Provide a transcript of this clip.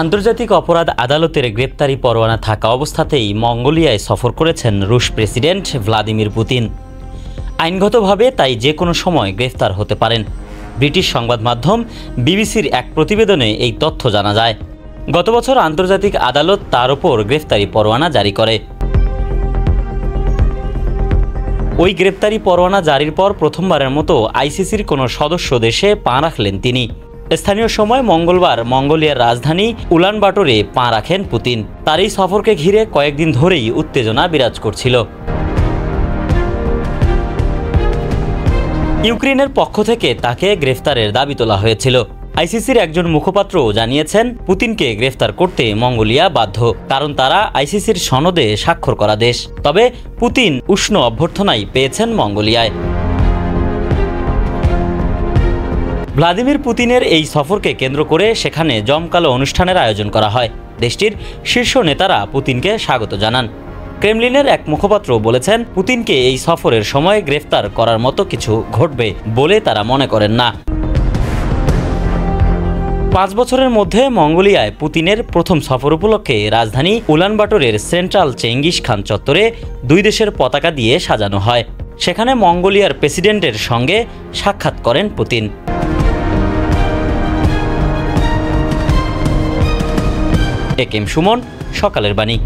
আন্তর্জাতিক অপরাধ আদালতের গ্রেপ্তারি পরোয়ানা থাকা অবস্থাতেই মঙ্গোলিয়ায় সফর করেছেন রুশ প্রেসিডেন্ট ভ্লাদিমির পুতিন। আইনগতভাবে তাই যে কোনো সময় গ্রেফতার হতে পারেন। ব্রিটিশ সংবাদ মাধ্যম বিবিসির এক প্রতিবেদনে এই তথ্য জানা যায়। গত বছর আন্তর্জাতিক আদালত তার ওপর গ্রেফতারি পরোয়ানা জারি করে। ওই গ্রেপ্তারি পরোয়ানা জারির পর প্রথমবারের মতো আইসিসির কোনো সদস্য দেশে পা রাখলেন তিনি। স্থানীয় সময় মঙ্গলবার মঙ্গোলিয়ার রাজধানী উলানবাটরে পা রাখেন পুতিন। তার এই সফরকে ঘিরে কয়েকদিন ধরেই উত্তেজনা বিরাজ করছিল। ইউক্রেনের পক্ষ থেকে তাকে গ্রেফতারের দাবি তোলা হয়েছিল। আইসিসির একজন মুখপাত্র জানিয়েছেন, পুতিনকে গ্রেফতার করতে মঙ্গোলিয়া বাধ্য, কারণ তারা আইসিসির সনদে স্বাক্ষর করা দেশ। তবে পুতিন উষ্ণ অভ্যর্থনাই পেয়েছেন মঙ্গোলিয়ায়। ভ্লাদিমির পুতিনের এই সফরকে কেন্দ্র করে সেখানে জমকালো অনুষ্ঠানের আয়োজন করা হয়। দেশটির শীর্ষ নেতারা পুতিনকে স্বাগত জানান। ক্রেমলিনের এক মুখপাত্র বলেছেন, পুতিনকে এই সফরের সময় গ্রেফতার করার মতো কিছু ঘটবে বলে তারা মনে করেন না। 5 বছরের মধ্যে মঙ্গোলিয়ায় পুতিনের প্রথম সফর উপলক্ষে রাজধানী উলানবাটরের সেন্ট্রাল চেঙ্গিস খান চত্বরে দুই দেশের পতাকা দিয়ে সাজানো হয়। সেখানে মঙ্গোলিয়ার প্রেসিডেন্টের সঙ্গে সাক্ষাৎ করেন পুতিন। একেম সুমন, সকালের বাণী।